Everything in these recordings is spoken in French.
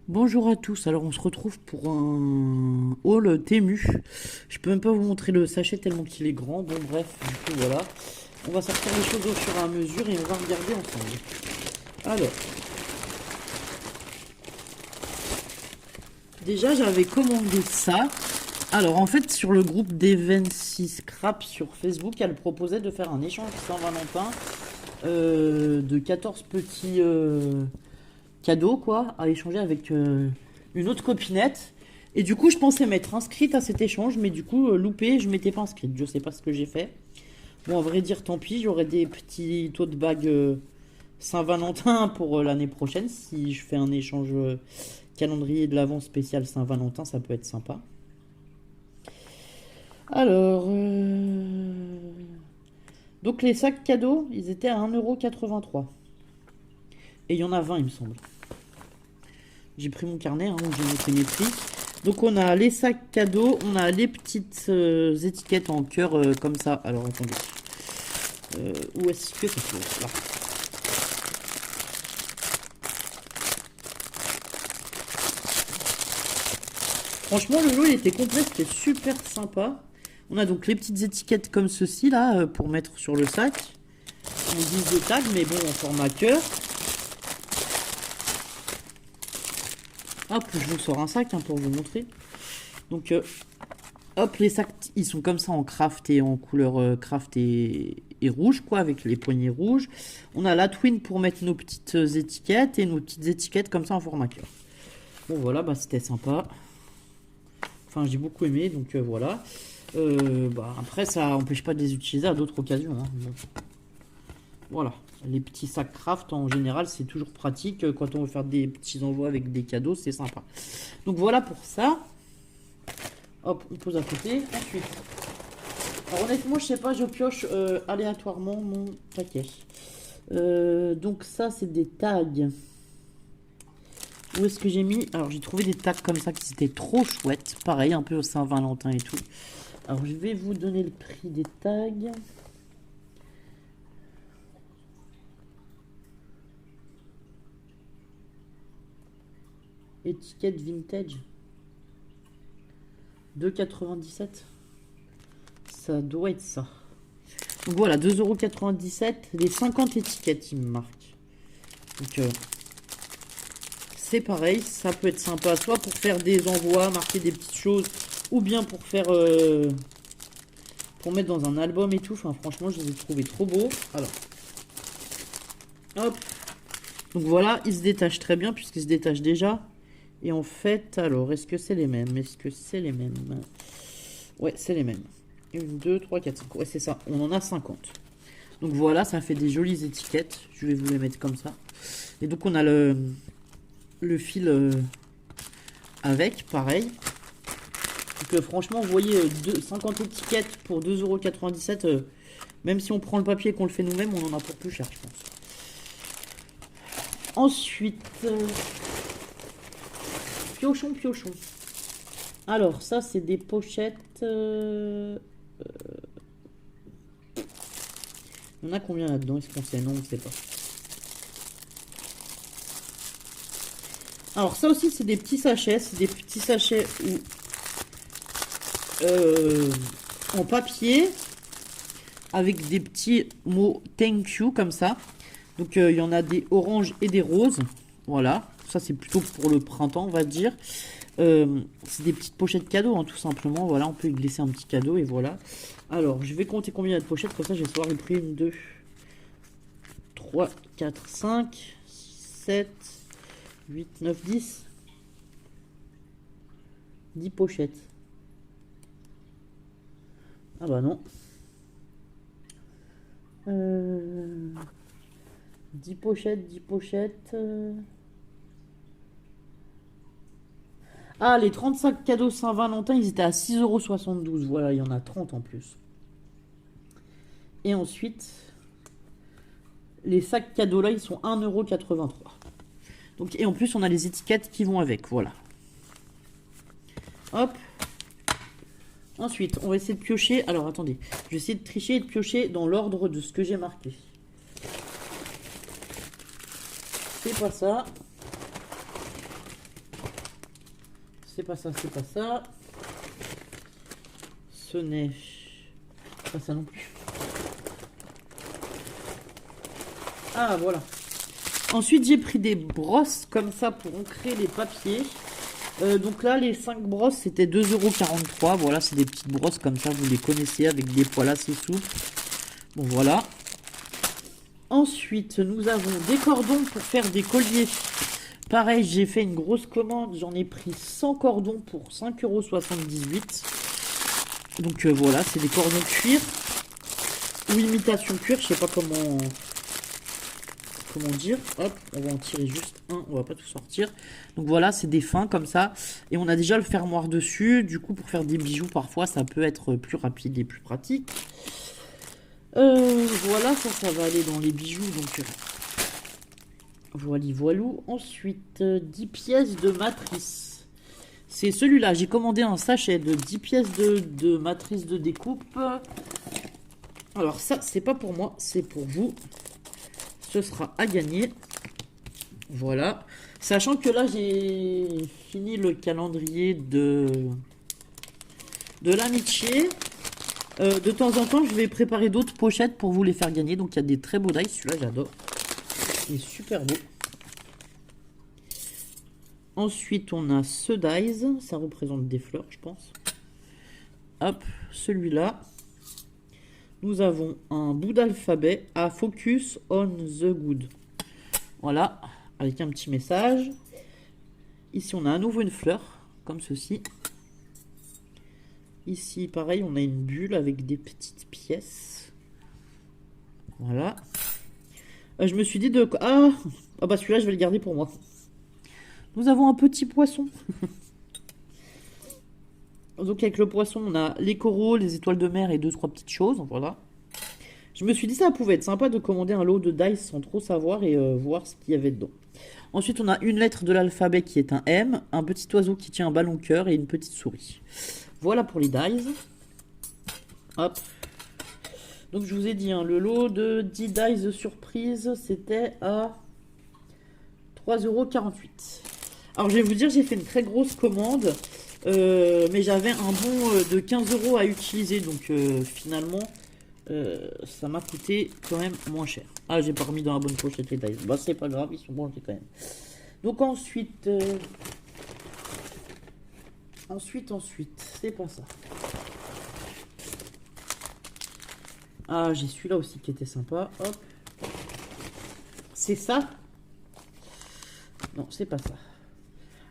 Bonjour à tous, alors on se retrouve pour un haul Temu. Je peux même pas vous montrer le sachet tellement qu'il est grand, bon bref, du coup voilà. On va sortir les choses au fur et à mesure et on va regarder ensemble. Alors, déjà j'avais commandé ça. Alors en fait sur le groupe d'Event6 Scrap sur Facebook, elle proposait de faire un échange Saint-Valentin de 14 petits cadeau quoi à échanger avec une autre copinette. Et du coup, je pensais m'être inscrite à cet échange, mais du coup, loupé, je m'étais pas inscrite. Je sais pas ce que j'ai fait. Bon, à vrai dire, tant pis, j'aurai des petits tote bags Saint-Valentin pour l'année prochaine. Si je fais un échange calendrier de l'avant spécial Saint-Valentin, ça peut être sympa. Alors, donc les sacs cadeaux, ils étaient à 1,83 €. Et il y en a 20, il me semble. J'ai pris mon carnet hein, où j'ai noté mes prix. Donc on a les sacs cadeaux, on a les petites étiquettes en cœur comme ça. Alors attendez. Où est-ce que ça se trouve là? Franchement le lot il était complet, c'était super sympa. On a donc les petites étiquettes comme ceci là pour mettre sur le sac. En guise de tag mais bon en format cœur. Hop, je vous sors un sac hein, pour vous montrer. Donc hop, les sacs, ils sont comme ça en craft et en couleur craft et rouge, quoi, avec les poignées rouges. On a la twin pour mettre nos petites étiquettes et nos petites étiquettes comme ça en format cœur. Bon, voilà, bah c'était sympa. Enfin, j'ai beaucoup aimé, donc voilà. Bah, après, ça n'empêche pas de les utiliser à d'autres occasions. Hein. Bon. Voilà. Les petits sacs craft, en général, c'est toujours pratique. Quand on veut faire des petits envois avec des cadeaux, c'est sympa. Donc voilà pour ça. Hop, on pose à côté. Ensuite, alors honnêtement, je sais pas, je pioche aléatoirement mon paquet. Donc ça, c'est des tags. Où est-ce que j'ai mis? Alors j'ai trouvé des tags comme ça qui étaient trop chouettes. Pareil, un peu au Saint-Valentin et tout. Alors je vais vous donner le prix des tags. Étiquette vintage. 2,97 €. Ça doit être ça. Donc voilà, 2,97 €. Les 50 étiquettes, il me marque. Donc c'est pareil, ça peut être sympa, soit pour faire des envois, marquer des petites choses, ou bien pour faire pour mettre dans un album et tout. Enfin franchement, je les ai trouvés trop beaux. Alors, hop. Donc voilà, ils se détachent très bien puisqu'ils se détachent déjà. Et en fait, alors, est-ce que c'est les mêmes? Est-ce que c'est les mêmes? Ouais, c'est les mêmes. 1, 2, 3, 4, 5. Ouais, c'est ça. On en a 50. Donc voilà, ça fait des jolies étiquettes. Je vais vous les mettre comme ça. Et donc on a le fil avec, pareil. Donc franchement, vous voyez, 50 étiquettes pour 2,97 €. Même si on prend le papier et qu'on le fait nous-mêmes, on en a pour plus cher, je pense. Ensuite, piochon, piochon. Alors, ça, c'est des pochettes. Il y en a combien là-dedans? Est-ce qu'on sait? Non, on ne sait pas. Alors, ça aussi, c'est des petits sachets. C'est des petits sachets où, en papier avec des petits mots thank you comme ça. Donc, il y en a des oranges et des roses. Voilà. Ça, c'est plutôt pour le printemps, on va dire. C'est des petites pochettes cadeaux, hein, tout simplement. Voilà, on peut y glisser un petit cadeau et voilà. Alors, je vais compter combien il y a de pochettes, comme ça je vais savoir le prix. 1, 2, 3, 4, 5, 7, 8, 9, 10. 10 pochettes. Ah bah non. 10 pochettes, 10 pochettes. Ah, les 35 cadeaux Saint-Valentin, ils étaient à 6,72 €. Voilà, il y en a 30 en plus. Et ensuite, les sacs cadeaux là, ils sont 1,83 €. Donc, et en plus, on a les étiquettes qui vont avec. Voilà. Hop. Ensuite, on va essayer de piocher. Alors, attendez. Je vais essayer de tricher et de piocher dans l'ordre de ce que j'ai marqué. C'est pas ça. c'est pas ça, c'est pas ça. Ce n'est pas ça non plus. Ah, voilà. Ensuite, j'ai pris des brosses comme ça pour ancrer les papiers. Donc là, les 5 brosses, c'était 2,43 €. Voilà, c'est des petites brosses comme ça, vous les connaissez, avec des poils assez souples. Bon, voilà. Ensuite, nous avons des cordons pour faire des colliers. Pareil, j'ai fait une grosse commande. J'en ai pris 100 cordons pour 5,78 €. Donc voilà, c'est des cordons cuir ou imitation cuir, je sais pas comment dire. Hop, on va en tirer juste un, on va pas tout sortir. Donc voilà, c'est des fins comme ça. Et on a déjà le fermoir dessus. Du coup, pour faire des bijoux, parfois, ça peut être plus rapide et plus pratique. Voilà, ça va aller dans les bijoux. Donc voilou. Ensuite, 10 pièces de matrice. C'est celui-là. J'ai commandé un sachet de 10 pièces de matrice de découpe. Alors ça, c'est pas pour moi, c'est pour vous. Ce sera à gagner. Voilà. Sachant que là, j'ai fini le calendrier de l'amitié. De temps en temps, je vais préparer d'autres pochettes pour vous les faire gagner. Donc, il y a des très beaux dice. Celui-là, j'adore. Il est super beau. Ensuite, on a ce dice. Ça représente des fleurs, je pense. Hop, celui-là. Nous avons un bout d'alphabet à focus on the good. Voilà, avec un petit message. Ici, on a à nouveau une fleur, comme ceci. Ici, pareil, on a une bulle avec des petites pièces. Voilà. Je me suis dit de... Ah bah celui-là, je vais le garder pour moi. Nous avons un petit poisson. Donc avec le poisson, on a les coraux, les étoiles de mer et 2-3 petites choses. Voilà. Je me suis dit ça pouvait être sympa de commander un lot de dice sans trop savoir et voir ce qu'il y avait dedans. Ensuite, on a une lettre de l'alphabet qui est un M, un petit oiseau qui tient un ballon cœur et une petite souris. Voilà pour les dice. Hop. Donc je vous ai dit, hein, le lot de 10 dice de surprise, c'était à 3,48 €. Alors je vais vous dire, j'ai fait une très grosse commande. Mais j'avais un bon de 15 € à utiliser, donc finalement ça m'a coûté quand même moins cher. Ah, j'ai pas remis dans la bonne pochette les dice. Bah c'est pas grave, ils sont bons quand même. Donc ensuite, c'est pas ça. Ah, j'ai celui-là aussi qui était sympa. Hop, c'est ça. Non, c'est pas ça.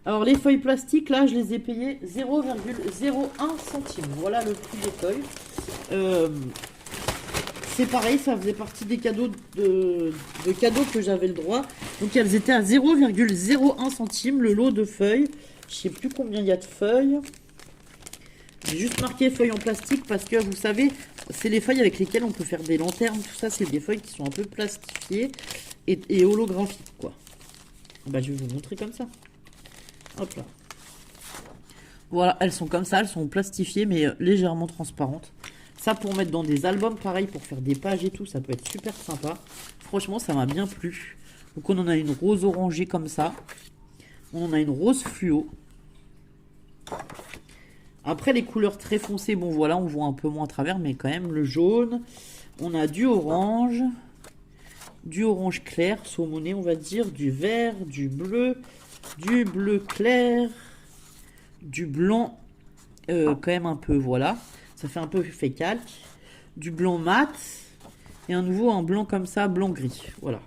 Alors les feuilles plastiques, là, je les ai payées 0,01 centime. Voilà le prix des feuilles. C'est pareil, ça faisait partie des cadeaux de cadeaux que j'avais le droit. Donc elles étaient à 0,01 centime le lot de feuilles. Je sais plus combien il y a de feuilles. J'ai juste marqué feuilles en plastique parce que vous savez, c'est les feuilles avec lesquelles on peut faire des lanternes. Tout ça, c'est des feuilles qui sont un peu plastifiées et holographiques, quoi. Bah, je vais vous montrer comme ça. Hop là. Voilà, elles sont comme ça, elles sont plastifiées mais légèrement transparentes. Ça pour mettre dans des albums, pareil, pour faire des pages et tout, ça peut être super sympa. Franchement, ça m'a bien plu. Donc on en a une rose orangée comme ça. On en a une rose fluo. Après les couleurs très foncées, bon voilà, on voit un peu moins à travers, mais quand même le jaune. On a du orange clair, saumoné on va dire, du vert, du bleu clair, du blanc quand même un peu, voilà. Ça fait un peu fécal. Du blanc mat. Et à nouveau un blanc comme ça, blanc-gris. Voilà.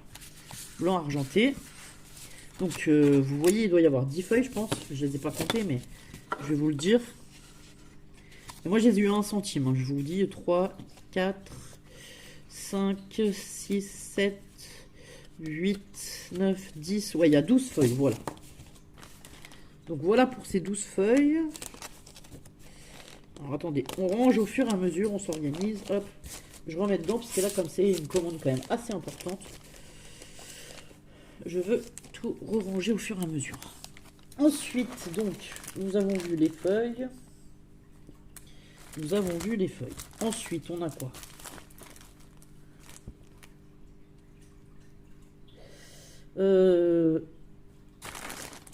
Blanc argenté. Donc vous voyez, il doit y avoir 10 feuilles, je pense. Je les ai pas comptées, mais je vais vous le dire. Et moi, j'ai eu 1 centime. Hein. Je vous dis 3, 4, 5, 6, 7, 8, 9, 10. Ouais, il y a 12 feuilles, voilà. Donc voilà pour ces 12 feuilles. Alors attendez, on range au fur et à mesure, on s'organise. Hop, je remets dedans parce que là, comme c'est une commande quand même assez importante, je veux tout ranger au fur et à mesure. Ensuite, donc, nous avons vu les feuilles. Ensuite, on a quoi?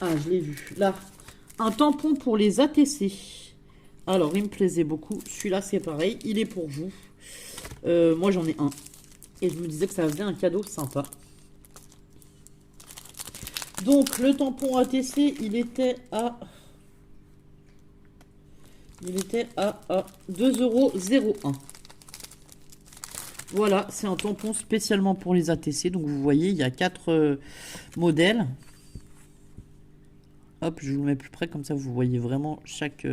Ah, je l'ai vu. Là, Un tampon pour les ATC. Alors, il me plaisait beaucoup. Celui-là, c'est pareil. Il est pour vous. Moi, j'en ai un. Et je me disais que ça faisait un cadeau sympa. Donc, le tampon ATC, il était à 2,01 €. Voilà, c'est un tampon spécialement pour les ATC. Donc, vous voyez, il y a 4 modèles. Hop, je vous le mets plus près, comme ça, vous voyez vraiment chaque...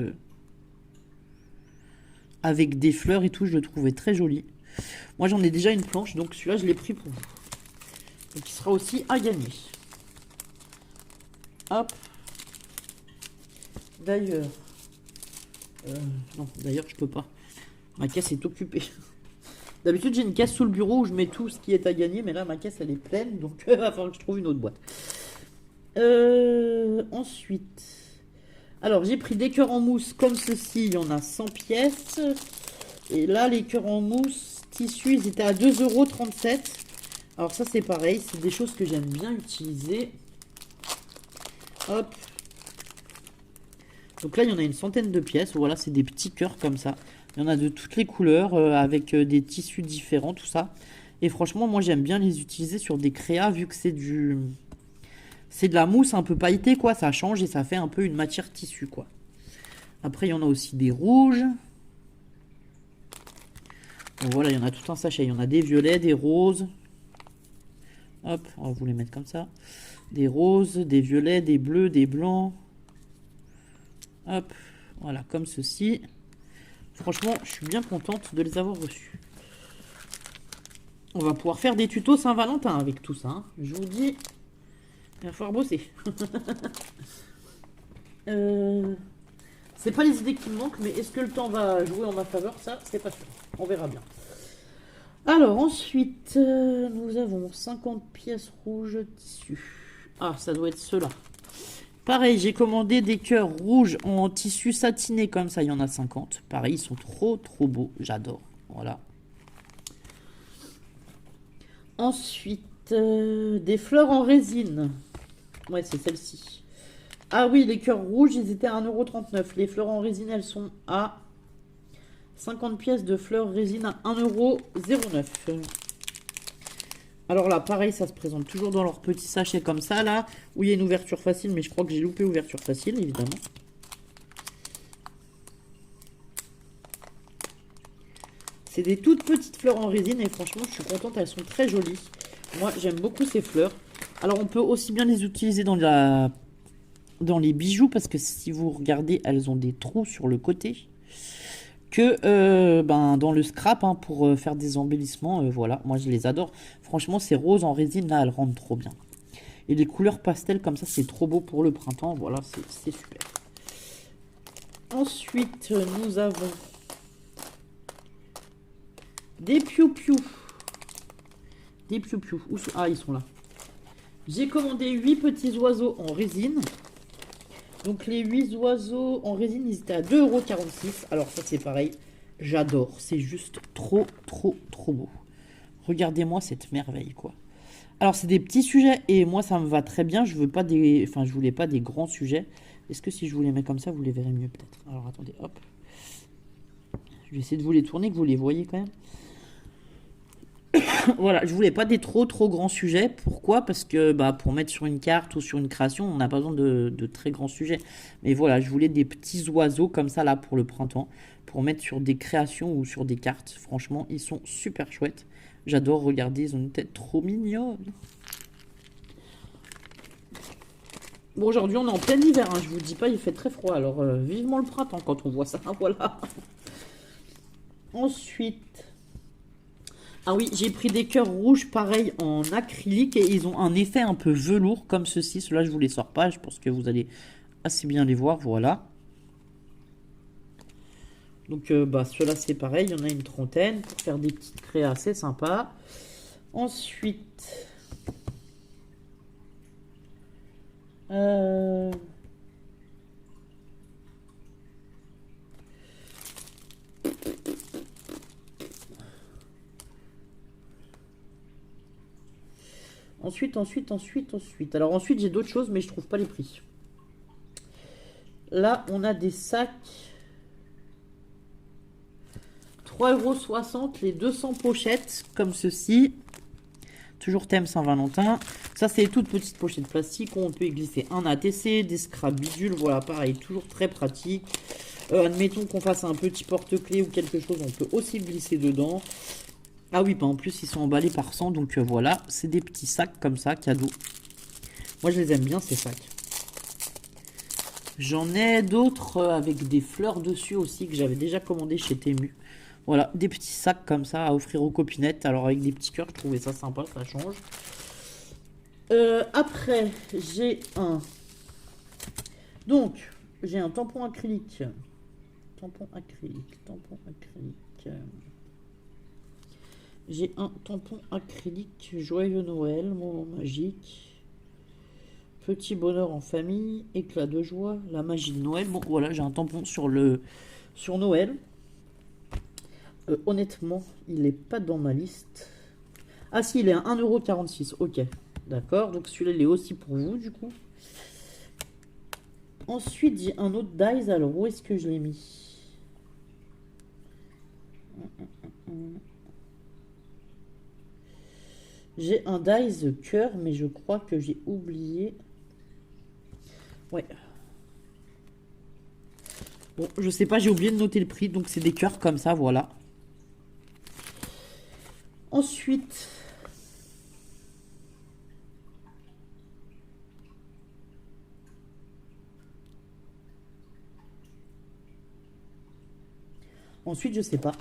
avec des fleurs et tout, je le trouvais très joli. Moi, j'en ai déjà une planche, donc celui-là, je l'ai pris pour vous. Donc, il sera aussi à gagner. Hop. D'ailleurs... non, d'ailleurs, je peux pas. Ma caisse est occupée. D'habitude, j'ai une caisse sous le bureau où je mets tout ce qui est à gagner, mais là, ma caisse, elle est pleine, donc il va falloir que je trouve une autre boîte. Ensuite... Alors, j'ai pris des cœurs en mousse comme ceci, il y en a 100 pièces. Et là, les cœurs en mousse tissu, ils étaient à 2,37 €. Alors ça, c'est pareil, c'est des choses que j'aime bien utiliser. Hop. Donc là, il y en a une centaine de pièces. Voilà, c'est des petits cœurs comme ça. Il y en a de toutes les couleurs, avec des tissus différents, tout ça. Et franchement, moi, j'aime bien les utiliser sur des créas, vu que c'est du... C'est de la mousse un peu pailletée, quoi. Ça change et ça fait un peu une matière tissu, quoi. Après, il y en a aussi des rouges. Donc voilà, il y en a tout un sachet. Il y en a des violets, des roses. Hop, on va vous les mettre comme ça. Des roses, des violets, des bleus, des blancs. Hop, voilà, comme ceci. Franchement, je suis bien contente de les avoir reçus. On va pouvoir faire des tutos Saint-Valentin avec tout ça, hein. Je vous dis... Il va falloir bosser. C'est pas les idées qui me manquent, mais est-ce que le temps va jouer en ma faveur? Ça, c'est pas sûr. On verra bien. Alors, ensuite, nous avons 50 pièces rouges tissu. Ah, ça doit être ceux-là. Pareil, j'ai commandé des cœurs rouges en tissu satiné comme ça. Il y en a 50. Pareil, ils sont trop, trop beaux. J'adore. Voilà. Ensuite, des fleurs en résine. Ouais, c'est celle-ci. Ah oui, les cœurs rouges, ils étaient à 1,39 €. Les fleurs en résine, elles sont à 50 pièces de fleurs résine à 1,09 €. Alors là, pareil, ça se présente toujours dans leur petit sachet comme ça, là, où il y a une ouverture facile, mais je crois que j'ai loupé ouverture facile, évidemment. C'est des toutes petites fleurs en résine, et franchement, je suis contente, elles sont très jolies. Moi, j'aime beaucoup ces fleurs. Alors, on peut aussi bien les utiliser dans les bijoux, parce que si vous regardez, elles ont des trous sur le côté, que dans le scrap, hein, pour faire des embellissements. Voilà, moi je les adore. Franchement, ces roses en résine, là, elles rendent trop bien. Et les couleurs pastel, comme ça, c'est trop beau pour le printemps. Voilà, c'est super. Ensuite, nous avons des piou-piou. Des piou-piou. Ah, ils sont là. J'ai commandé 8 petits oiseaux en résine. Donc les 8 oiseaux en résine, ils étaient à 2,46 €. Alors ça, c'est pareil. J'adore. C'est juste trop, trop, trop beau. Regardez-moi cette merveille, quoi. Alors, c'est des petits sujets. Et moi, ça me va très bien. Je veux pas des... Enfin, je voulais pas des grands sujets. Est-ce que si je vous les mets comme ça, vous les verrez mieux, peut-être? Alors, attendez, hop. Je vais essayer de vous les tourner, que vous les voyez quand même. Voilà, je voulais pas des trop grands sujets. Pourquoi? Parce que pour mettre sur une carte ou sur une création, on n'a pas besoin de très grands sujets. Mais voilà, je voulais des petits oiseaux comme ça là pour le printemps, pour mettre sur des créations ou sur des cartes. Franchement, ils sont super chouettes. J'adore regarder, ils ont une tête trop mignonne. Bon, aujourd'hui on est en plein hiver, hein, je vous dis pas, il fait très froid. Alors vivement le printemps quand on voit ça. Voilà. Ensuite... Ah oui, j'ai pris des cœurs rouges pareil en acrylique et ils ont un effet un peu velours comme ceci. Ceux-là, je vous les sors pas, je pense que vous allez assez bien les voir, voilà. Donc ceux-là c'est pareil, il y en a une trentaine pour faire des petites créas assez sympas. Ensuite, ensuite. Alors ensuite, j'ai d'autres choses, mais je trouve pas les prix. Là, on a des sacs 3,60 €, les 200 pochettes, comme ceci. Toujours thème Saint-Valentin. Ça, c'est les toutes petites pochettes plastiques. On peut y glisser un ATC, des scraps bidules. Voilà, pareil, toujours très pratique. Admettons qu'on fasse un petit porte-clés ou quelque chose, on peut aussi glisser dedans. Ah oui, bah en plus, ils sont emballés par 100. Donc voilà, c'est des petits sacs comme ça, cadeaux. Moi, je les aime bien, ces sacs. J'en ai d'autres avec des fleurs dessus aussi que j'avais déjà commandé chez Temu. Voilà, des petits sacs comme ça à offrir aux copinettes. Alors avec des petits cœurs, je trouvais ça sympa, ça change. Après, j'ai un... Donc, j'ai un tampon acrylique. Tampon acrylique, tampon acrylique. J'ai un tampon acrylique Joyeux Noël, moment magique. Petit bonheur en famille, éclat de joie, la magie de Noël. Bon, voilà, j'ai un tampon sur Noël. Honnêtement, il n'est pas dans ma liste. Ah si, il est à 1,46 €. Ok, d'accord. Donc celui-là, il est aussi pour vous, du coup. Ensuite, j'ai un autre dies. Alors, où est-ce que je l'ai mis? J'ai un dies cœur, mais je crois que j'ai oublié. Ouais. Bon, je sais pas, j'ai oublié de noter le prix. Donc, c'est des cœurs comme ça, voilà. Ensuite... Ensuite, je sais pas.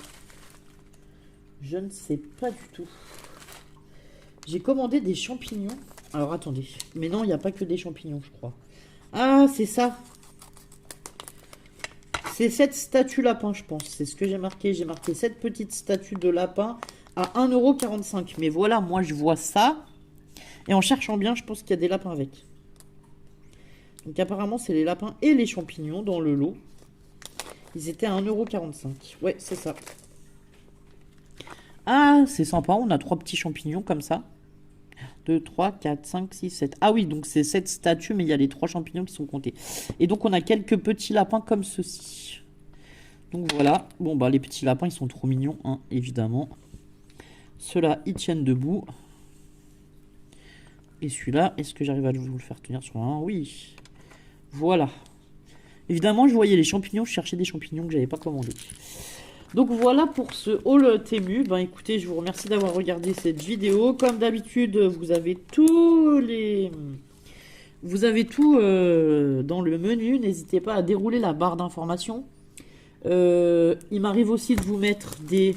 Je ne sais pas du tout. J'ai commandé des champignons. Alors, attendez. Mais non, il n'y a pas que des champignons, je crois. Ah, c'est ça. C'est cette statue lapin, je pense. C'est ce que j'ai marqué. J'ai marqué cette petite statue de lapin à 1,45 €. Mais voilà, moi, je vois ça. Et en cherchant bien, je pense qu'il y a des lapins avec. Donc, apparemment, c'est les lapins et les champignons dans le lot. Ils étaient à 1,45 €. Ouais, c'est ça. Ah, c'est sympa. On a 3 petits champignons comme ça. 2, 3, 4, 5, 6, 7. Ah oui, donc c'est 7 statues, mais il y a les 3 champignons qui sont comptés. Et donc, on a quelques petits lapins comme ceci. Donc voilà. Bon, bah, les petits lapins, ils sont trop mignons, hein, évidemment. Ceux-là, ils tiennent debout. Et celui-là, est-ce que j'arrive à vous le faire tenir sur un? Oui. Voilà. Évidemment, je voyais les champignons, je cherchais des champignons que j'avais pas commandés. Donc voilà pour ce haul Temu. Ben écoutez, je vous remercie d'avoir regardé cette vidéo. Comme d'habitude, vous avez tout dans le menu. N'hésitez pas à dérouler la barre d'informations. Il m'arrive aussi de vous mettre des...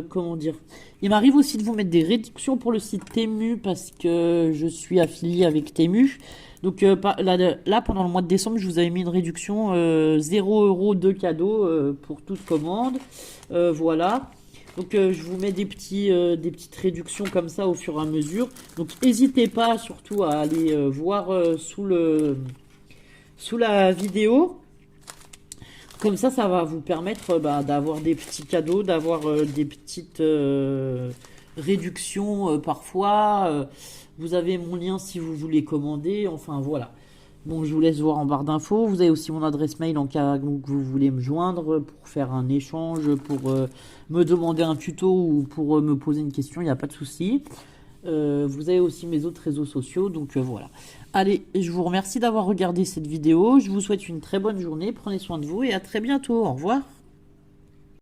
comment dire? Il m'arrive aussi de vous mettre des réductions pour le site Temu parce que je suis affilié avec Temu. Donc là, pendant le mois de décembre, je vous avais mis une réduction 0 € de cadeau pour toute commande. Voilà. Donc je vous mets des petites réductions comme ça au fur et à mesure. Donc n'hésitez pas surtout à aller voir sous la vidéo. Comme ça va vous permettre d'avoir des petits cadeaux, d'avoir des petites réductions parfois. Vous avez mon lien si vous voulez commander. Enfin, voilà. Bon, je vous laisse voir en barre d'infos. Vous avez aussi mon adresse mail en cas où vous voulez me joindre pour faire un échange, pour me demander un tuto ou pour me poser une question. Il n'y a pas de souci. Vous avez aussi mes autres réseaux sociaux. Donc, voilà. Allez, je vous remercie d'avoir regardé cette vidéo. Je vous souhaite une très bonne journée. Prenez soin de vous et à très bientôt. Au revoir.